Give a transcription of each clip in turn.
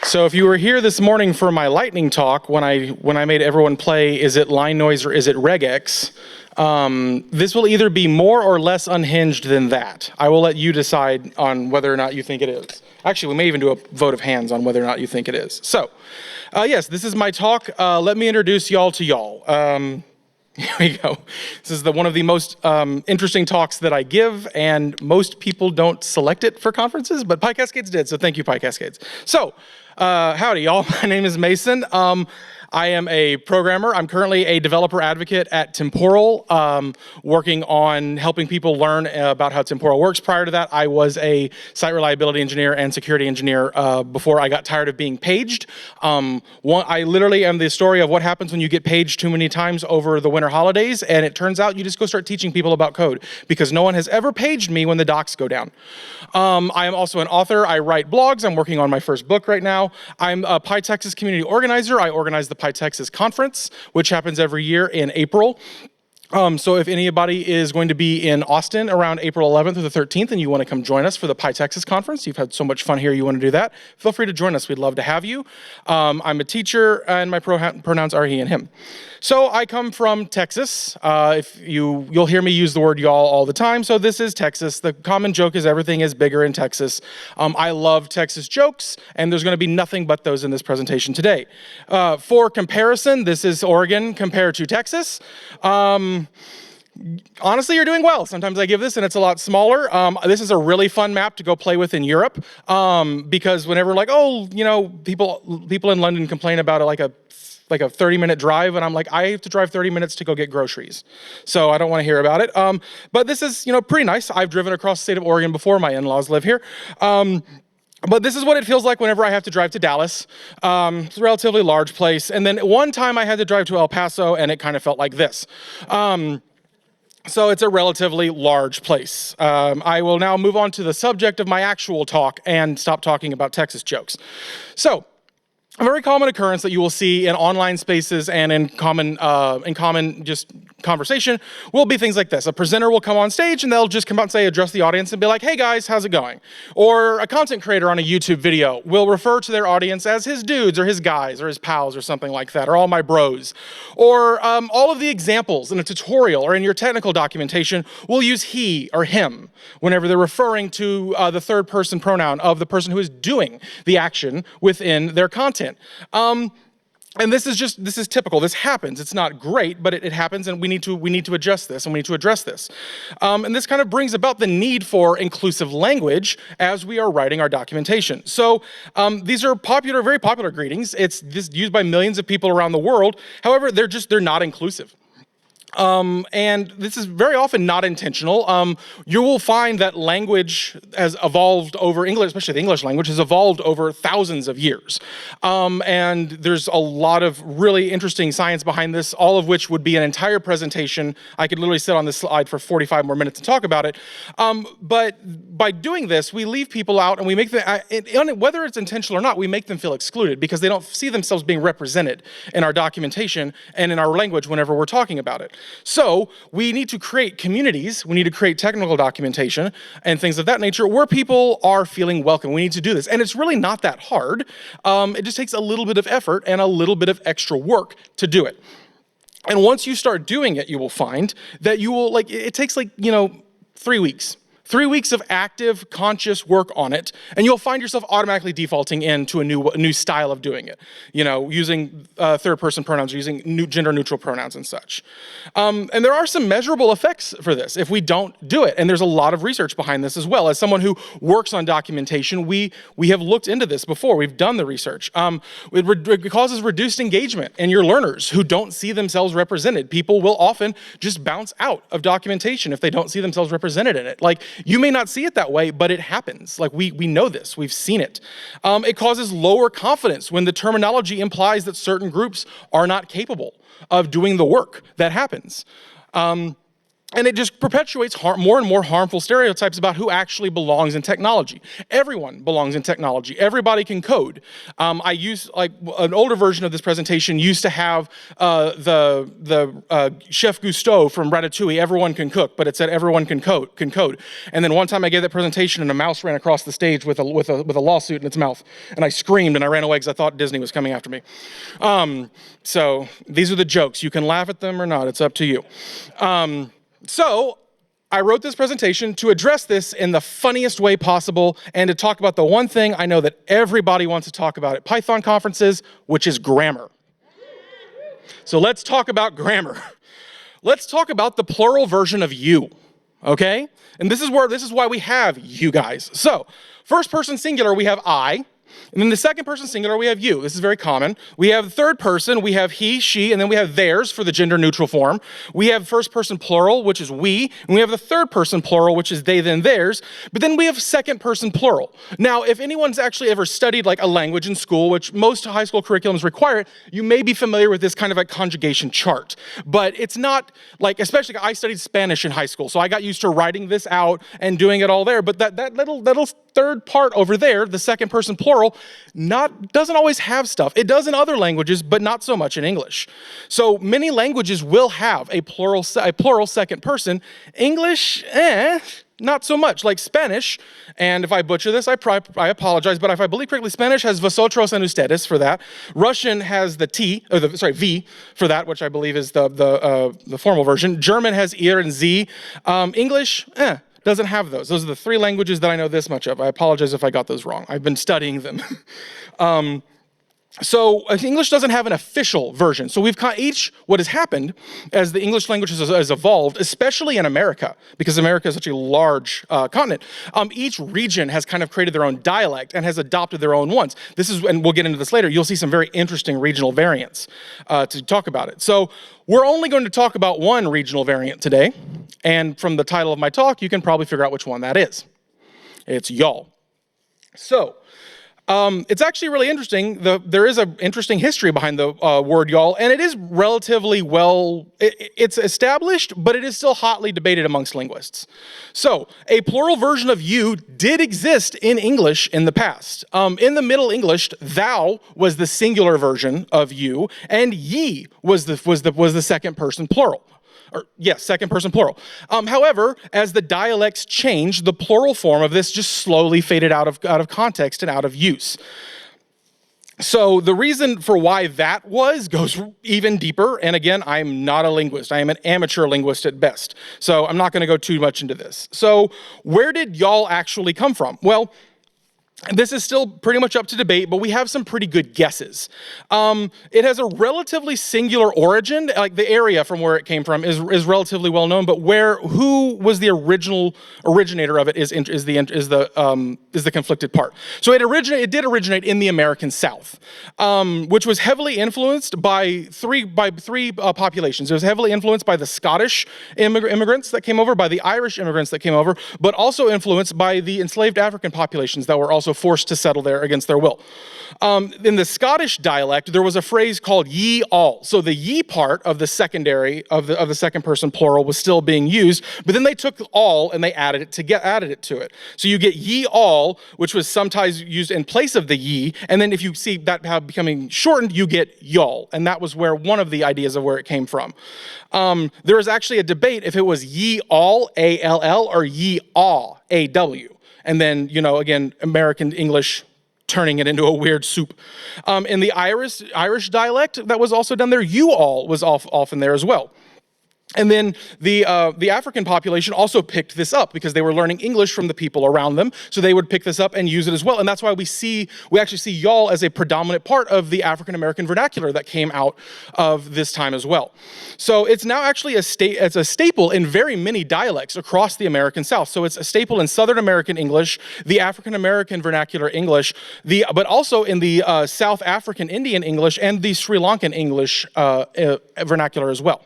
So if you were here this morning for my lightning talk, when I made everyone play, is it line noise or is it regex? This will either be more or less unhinged than that. I will let you decide on whether or not you think it is. Actually, we may even do a vote of hands on whether or not you think it is. So, yes, this is my talk. Let me introduce y'all to y'all. Here we go. This is one of the most interesting talks that I give, and most people don't select it for conferences, but PyCascades did, so thank you, PyCascades. So, howdy, y'all. My name is Mason. I am a programmer. I'm currently a developer advocate at Temporal, working on helping people learn about how Temporal works. Prior to that, I was a site reliability engineer and security engineer before I got tired of being paged. I literally am the story of what happens when you get paged too many times over the winter holidays, and it turns out you just go start teaching people about code, because no one has ever paged me when the docs go down. I am also an author. I write blogs. I'm working on my first book right now. I'm a PyTexas community organizer. I organize the PyTexas conference, which happens every year in April. So if anybody is going to be in Austin around April 11th or the 13th and you want to come join us for the PyTexas conference, you've had so much fun here, you want to do that, feel free to join us. We'd love to have you. I'm a teacher, and my pronouns are he and him. So I come from Texas. You'll hear me use the word y'all all the time. So this is Texas. The common joke is everything is bigger in Texas. I love Texas jokes, and there's going to be nothing but those in this presentation today. For comparison, this is Oregon compared to Texas. Honestly, you're doing well. Sometimes I give this and it's a lot smaller. This is a really fun map to go play with in Europe, because whenever people in London complain about like a 30-minute drive, and I'm like, I have to drive 30 minutes to go get groceries. So I don't want to hear about it. But this is, pretty nice. I've driven across the state of Oregon before. My in-laws live here. But this is what it feels like whenever I have to drive to Dallas. It's a relatively large place. And then one time I had to drive to El Paso, and it kind of felt like this. So it's a relatively large place. I will now move on to the subject of my actual talk and stop talking about Texas jokes. So, a very common occurrence that you will see in online spaces and in common just conversation will be things like this. A presenter will come on stage and they'll just come out and address the audience and be like, hey guys, how's it going? Or a content creator on a YouTube video will refer to their audience as his dudes or his guys or his pals or something like that, or all my bros. Or all of the examples in a tutorial or in your technical documentation will use he or him whenever they're referring to the third person pronoun of the person who is doing the action within their content. And this is typical. This happens. It's not great, but it happens, and we need to adjust this, and we need to address this. And this kind of brings about the need for inclusive language as we are writing our documentation. So these are very popular greetings. It's used by millions of people around the world. However, they're not inclusive. And this is very often not intentional. You will find that language has evolved over English, especially the English language, has evolved over thousands of years. And there's a lot of really interesting science behind this, all of which would be an entire presentation. I could literally sit on this slide for 45 more minutes to talk about it. But by doing this, we leave people out, and we make them, whether it's intentional or not, we make them feel excluded because they don't see themselves being represented in our documentation and in our language whenever we're talking about it. So we need to create communities, we need to create technical documentation and things of that nature where people are feeling welcome. We need to do this. And it's really not that hard. It just takes a little bit of effort and a little bit of extra work to do it. And once you start doing it, you will find that it takes 3 weeks. 3 weeks of active, conscious work on it, and you'll find yourself automatically defaulting into a new style of doing it. Using third-person pronouns, using gender-neutral pronouns and such. And there are some measurable effects for this if we don't do it, and there's a lot of research behind this as well. As someone who works on documentation, we have looked into this before. We've done the research. It causes reduced engagement in your learners who don't see themselves represented. People will often just bounce out of documentation if they don't see themselves represented in it. You may not see it that way, but it happens. We know this, we've seen it. It causes lower confidence when the terminology implies that certain groups are not capable of doing the work that happens. And it just perpetuates more and more harmful stereotypes about who actually belongs in technology. Everyone belongs in technology. Everybody can code. I use, like, an older version of this presentation used to have the Chef Gusteau from Ratatouille, everyone can cook, but it said everyone can code. And then one time I gave that presentation and a mouse ran across the stage with a lawsuit in its mouth. And I screamed and I ran away because I thought Disney was coming after me. So these are the jokes. You can laugh at them or not. It's up to you. So I wrote this presentation to address this in the funniest way possible and to talk about the one thing I know that everybody wants to talk about at Python conferences, which is grammar. So let's talk about grammar. Let's talk about the plural version of you, okay? And this is why we have you guys. So first person singular, we have I. And then the second person singular, we have you. This is very common. We have the third person, we have he, she, and then we have theirs for the gender neutral form. We have first person plural, which is we, and we have the third person plural, which is they, then, theirs. But then we have second person plural. Now, if anyone's actually ever studied like a language in school, which most high school curriculums require it, you may be familiar with this kind of like conjugation chart. But it's not like, especially I studied Spanish in high school, so I got used to writing this out and doing it all there. But that little third part over there, the second person plural, doesn't always have stuff. It does in other languages, but not so much in English. So many languages will have a plural second person. English, not so much. Like Spanish, and if I butcher this, I apologize, but if I believe correctly, Spanish has vosotros and ustedes for that. Russian has the V for that, which I believe is the formal version. German has ihr and sie. English, doesn't have those. Those are the three languages that I know this much of. I apologize if I got those wrong. I've been studying them. So English doesn't have an official version. So what has happened as the English language has evolved, especially in America, because America is such a large continent, each region has kind of created their own dialect and has adopted their own ones. And we'll get into this later, you'll see some very interesting regional variants to talk about it. So we're only going to talk about one regional variant today. And from the title of my talk, you can probably figure out which one that is. It's y'all. So, it's actually really interesting. There is an interesting history behind the word y'all, and it is relatively it's established, but it is still hotly debated amongst linguists. So, a plural version of you did exist in English in the past. In the Middle English, thou was the singular version of you, and ye was the second person plural. Second person plural. However, as the dialects changed, the plural form of this just slowly faded out of context and out of use. So the reason for why that goes even deeper, and again, I'm not a linguist. I am an amateur linguist at best. So I'm not going to go too much into this. So where did y'all actually come from? Well, this is still pretty much up to debate, but we have some pretty good guesses. It has a relatively singular origin. Like the area from where it came from is relatively well known, but who was the original originator of it is the conflicted part. So it did originate in the American South, which was heavily influenced by three populations. It was heavily influenced by the Scottish immigrants that came over, by the Irish immigrants that came over, but also influenced by the enslaved African populations that were also forced to settle there against their will. In the Scottish dialect, there was a phrase called ye all. So the ye part of the secondary of the second person plural was still being used, but then they took all and they added it to it. So you get ye all, which was sometimes used in place of the ye, and then if you see that how becoming shortened, you get y'all, and that was where one of the ideas of where it came from. There is actually a debate if it was ye all, A-L-L, or ye aw, A-W. And then, again, American English turning it into a weird soup. In the Irish dialect that was also done there, you all was often there as well. And then the African population also picked this up because they were learning English from the people around them, so they would pick this up and use it as well. And that's why we actually see y'all as a predominant part of the African American vernacular that came out of this time as well. So it's now actually it's a staple in very many dialects across the American South. So it's a staple in Southern American English, the African American vernacular English, but also in the South African Indian English and the Sri Lankan English vernacular as well.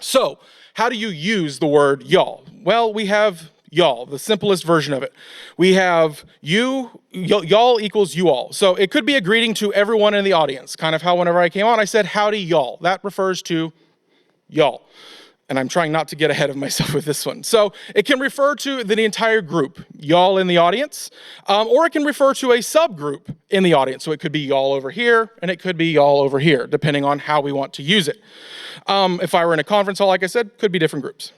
So, how do you use the word y'all? Well, we have y'all, the simplest version of it. We have y'all equals you all. So it could be a greeting to everyone in the audience, kind of how whenever I came on, I said, howdy y'all. That refers to y'all. and I'm trying not to get ahead of myself with this one. So it can refer to the entire group, y'all in the audience, or it can refer to a subgroup in the audience. So it could be y'all over here, and it could be y'all over here, depending on how we want to use it. If I were in a conference hall, like I said, could be different groups.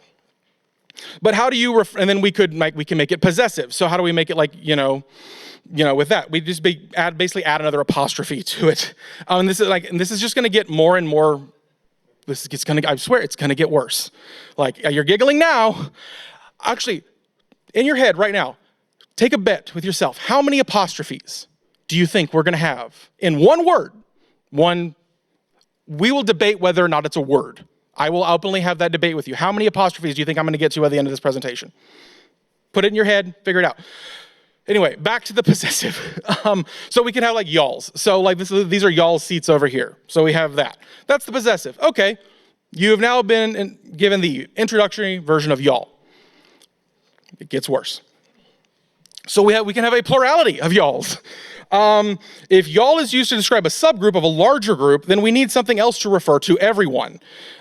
But how do you, and then we can make it possessive. So how do we make it like, with that? We just basically add another apostrophe to it. And this is just gonna get more and more, I swear it's gonna get worse. Like, you're giggling now. Actually, in your head right now, take a bet with yourself. How many apostrophes do you think we're gonna have in one word? We will debate whether or not it's a word. I will openly have that debate with you. How many apostrophes do you think I'm gonna get to at the end of this presentation? Put it in your head, figure it out. Anyway, back to the possessive. So we can have like y'alls. So like these are y'all's seats over here. So we have that. That's the possessive. Okay, you have now been given the introductory version of y'all. It gets worse. So we can have a plurality of y'alls. If y'all is used to describe a subgroup of a larger group, then we need something else to refer to everyone.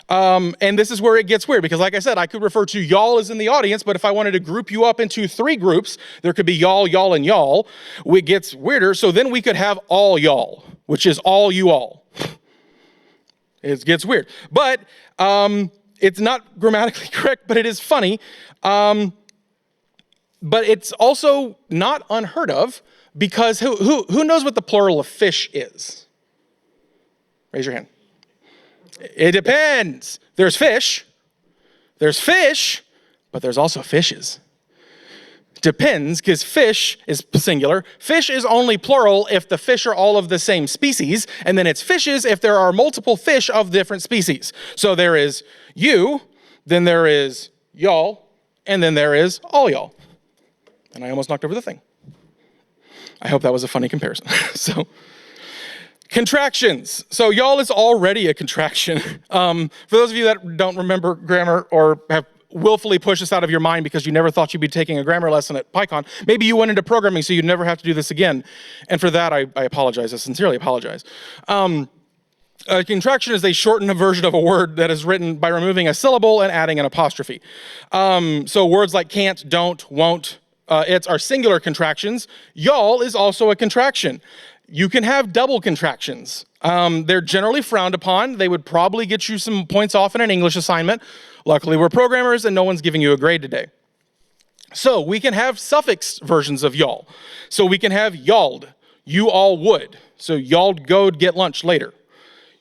And this is where it gets weird, because like I said, I could refer to y'all as in the audience, but if I wanted to group you up into 3 groups, there could be y'all, y'all, and y'all. It gets weirder, so then we could have all y'all, which is all you all. It gets weird. But it's not grammatically correct, but it is funny. But it's also not unheard of, because who knows what the plural of fish is? Raise your hand. It depends. There's fish, but there's also fishes. Depends, because fish is singular. Fish is only plural if the fish are all of the same species, and then it's fishes if there are multiple fish of different species. So there is you, then there is y'all, and then there is all y'all. And I almost knocked over the thing. I hope that was a funny comparison. So, contractions. So y'all is already a contraction. For those of you that don't remember grammar or have willfully pushed this out of your mind because you never thought you'd be taking a grammar lesson at PyCon, maybe you went into programming so you'd never have to do this again. And for that, I apologize. I sincerely apologize. A contraction is a shortened version of a word that is written by removing a syllable and adding an apostrophe. So words like can't, don't, won't, it's are singular contractions. Y'all is also a contraction. You can have double contractions. They're generally frowned upon. They would probably get you some points off in an English assignment. Luckily, we're programmers and no one's giving you a grade today. So we can have suffix versions of y'all. So we can have y'all'd, you all would. So y'all'd go get lunch later.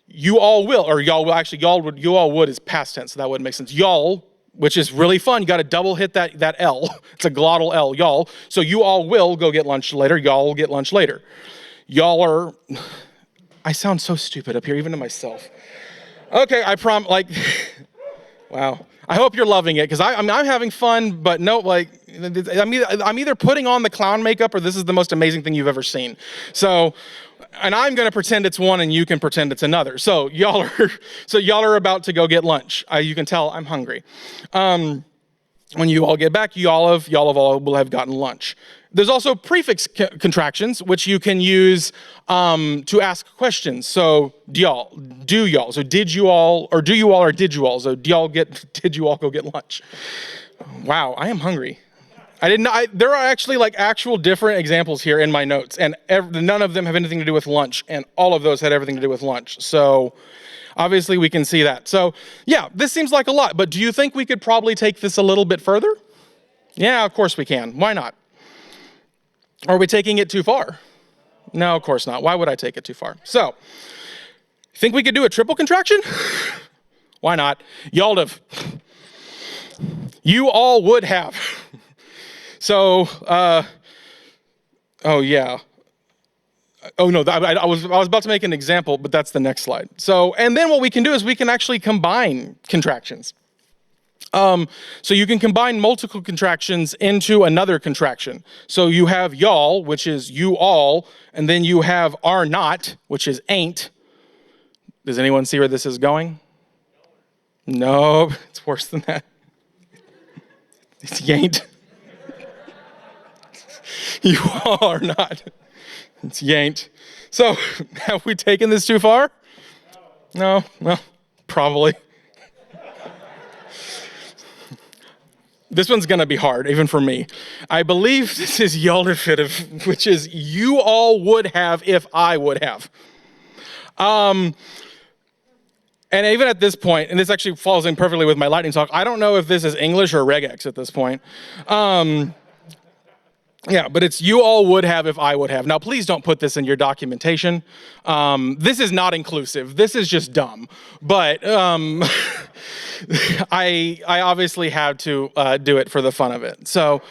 You all will, or y'all will, actually y'all would, you all would is past tense, so that wouldn't make sense. Y'all, which is really fun. You got to double hit that L. It's a glottal L, y'all. So you all will go get lunch later. Y'all will get lunch later. Y'all are, I sound so stupid up here, even to myself. Okay, wow. I hope you're loving it, because I'm having fun, but no, I'm either putting on the clown makeup or this is the most amazing thing you've ever seen. So, and I'm going to pretend it's one and you can pretend it's another. So y'all are about to go get lunch. You can tell I'm hungry. When you all get back, y'all will have gotten lunch. There's also prefix contractions, which you can use to ask questions. So do y'all. So did you all, or do you all, or did you all? So did you all go get lunch? Wow, I am hungry. There are actually actual different examples here in my notes, and none of them have anything to do with lunch, and all of those had everything to do with lunch. So obviously we can see that. So yeah, this seems like a lot, but do you think we could probably take this a little bit further? Yeah, of course we can. Why not? Are we taking it too far? No, of course not. Why would I take it too far? So, think we could do a triple contraction? Why not? Y'all have. You all would have. So, oh yeah. Oh no, I was about to make an example, but that's the next slide. So, and then what we can do is we can actually combine contractions. So you can combine multiple contractions into another contraction. So you have y'all, which is you all, and then you have are not, which is ain't. Does anyone see where this is going? No, it's worse than that. It's yain't. You all are not. It's yain't. So have we taken this too far? No, well, probably. This one's gonna be hard, even for me. I believe this is y'all-ificative, which is you all would have if I would have. And even at this point, and this actually falls in perfectly with my lightning talk, I don't know if this is English or regex at this point. Yeah, but it's you all would have if I would have. Now, please don't put this in your documentation. This is not inclusive. This is just dumb. But I obviously had to do it for the fun of it. So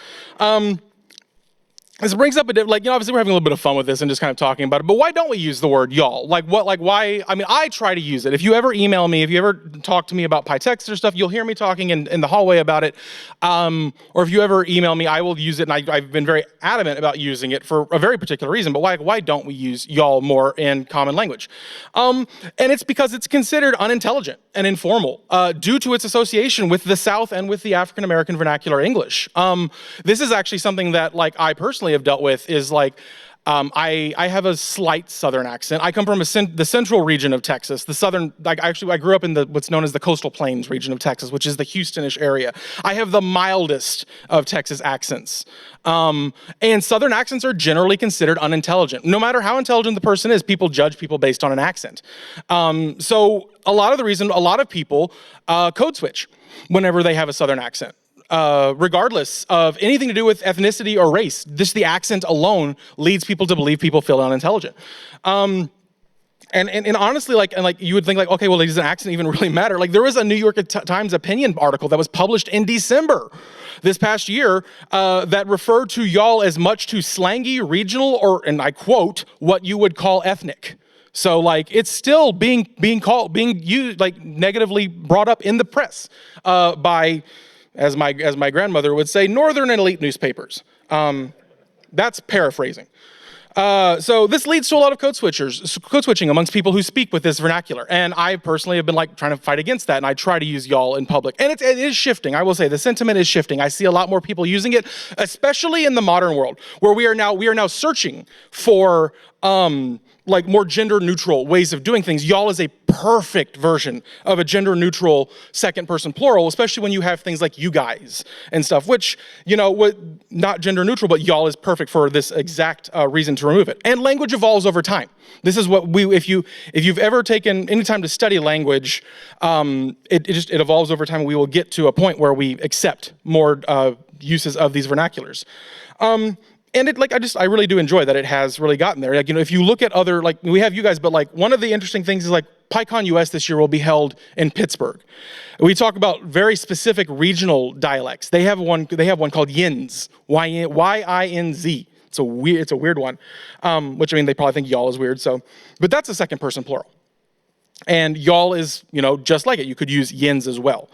this brings up obviously we're having a little bit of fun with this and just kind of talking about it, but why don't we use the word y'all? Why? I mean, I try to use it. If you ever email me, if you ever talk to me about PyTexts or stuff, you'll hear me talking in the hallway about it. Or if you ever email me, I will use it, and I've been very adamant about using it for a very particular reason, but why don't we use y'all more in common language? And it's because it's considered unintelligent and informal due to its association with the South and with the African American vernacular English. This is actually something that I personally have dealt with is I have a slight Southern accent. I come from the central region of Texas. The southern, I grew up in what's known as the coastal plains region of Texas, which is the Houstonish area. I have the mildest of Texas accents. And Southern accents are generally considered unintelligent. No matter how intelligent the person is, people judge people based on an accent. So a lot of people code switch whenever they have a Southern accent. Regardless of anything to do with ethnicity or race. Just the accent alone leads people to believe people feel unintelligent. And honestly, you would think okay, well, does an accent even really matter? There was a New York Times opinion article that was published in December this past year that referred to y'all as much to slangy, regional, or, and I quote, what you would call ethnic. So it's still being used, negatively brought up in the press by, as my grandmother would say, northern and elite newspapers. That's paraphrasing. So this leads to a lot of code switching amongst people who speak with this vernacular. And I personally have been trying to fight against that, and I try to use y'all in public. And it is shifting. I will say the sentiment is shifting. I see a lot more people using it, especially in the modern world, where we are now searching for more gender-neutral ways of doing things. Y'all is a perfect version of a gender-neutral second-person plural, especially when you have things like you guys and stuff, which, not gender-neutral, but y'all is perfect for this exact reason to remove it. And language evolves over time. This is what if you've ever taken any time to study language, it evolves over time. We will get to a point where we accept more uses of these vernaculars. And I really do enjoy that it has really gotten there. If you look at other, we have you guys, but one of the interesting things is PyCon US this year will be held in Pittsburgh. We talk about very specific regional dialects. They have one called Yinz, Y-I-N-Z. It's a weird one, which they probably think y'all is weird. But that's a second person plural. And y'all is, just like it. You could use Yinz as well.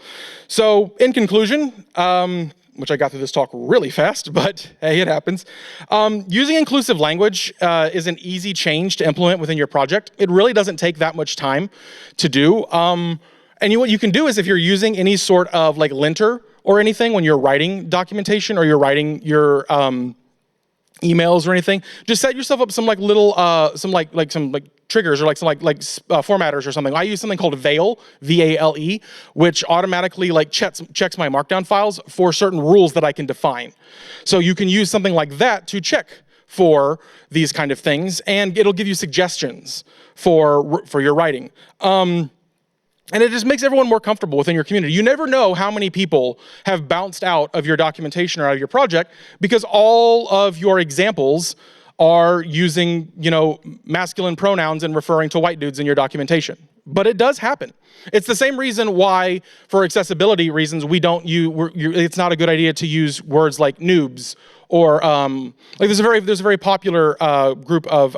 So in conclusion, which I got through this talk really fast, but hey, it happens. Using inclusive language is an easy change to implement within your project. It really doesn't take that much time to do. And what you can do is if you're using any sort of linter or anything when you're writing documentation or you're writing your emails or anything, just set yourself up some little triggers or some formatters or something. I use something called Vale, V-A-L-E, which automatically checks my markdown files for certain rules that I can define. So you can use something like that to check for these kind of things, and it'll give you suggestions for your writing. And it just makes everyone more comfortable within your community. You never know how many people have bounced out of your documentation or out of your project because all of your examples are using, masculine pronouns and referring to white dudes in your documentation. But it does happen. It's the same reason why, for accessibility reasons, it's not a good idea to use words like noobs or there's a very popular group of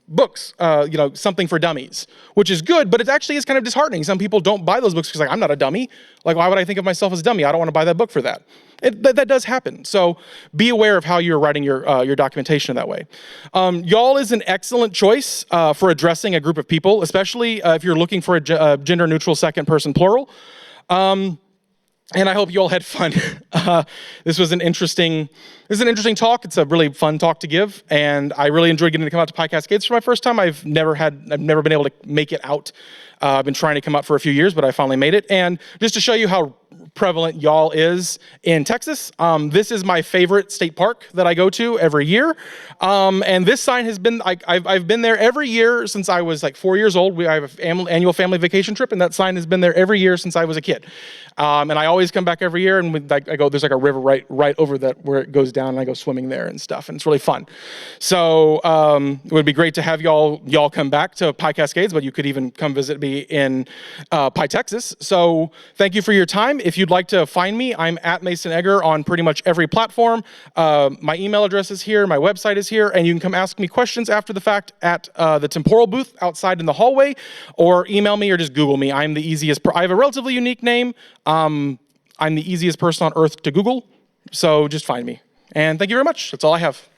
books, something for dummies, which is good, but it actually is kind of disheartening. Some people don't buy those books because I'm not a dummy. Why would I think of myself as a dummy? I don't want to buy that book for that. That does happen. So be aware of how you're writing your documentation that way. Y'all is an excellent choice for addressing a group of people, especially if you're looking for a gender-neutral second-person plural. And I hope you all had fun. This was an interesting talk. It's a really fun talk to give, and I really enjoyed getting to come out to PyCascades for my first time. I've never been able to make it out. I've been trying to come out for a few years, but I finally made it. And just to show you how prevalent y'all is in Texas. This is my favorite state park that I go to every year. And this sign has been, I've been there every year since I was like 4 years old. I have an annual family vacation trip, and that sign has been there every year since I was a kid. And I always come back every year, and I go, there's like a river right over that where it goes down, and I go swimming there and stuff, and it's really fun. So it would be great to have y'all come back to PyCascades, but you could even come visit me in Texas. So thank you for your time. If you'd like to find me, I'm at Mason Egger on pretty much every platform. My email address is here, my website is here, and you can come ask me questions after the fact at the temporal booth outside in the hallway, or email me or just Google me. I'm the easiest. I have a relatively unique name. I'm the easiest person on earth to Google, so just find me. And thank you very much. That's all I have.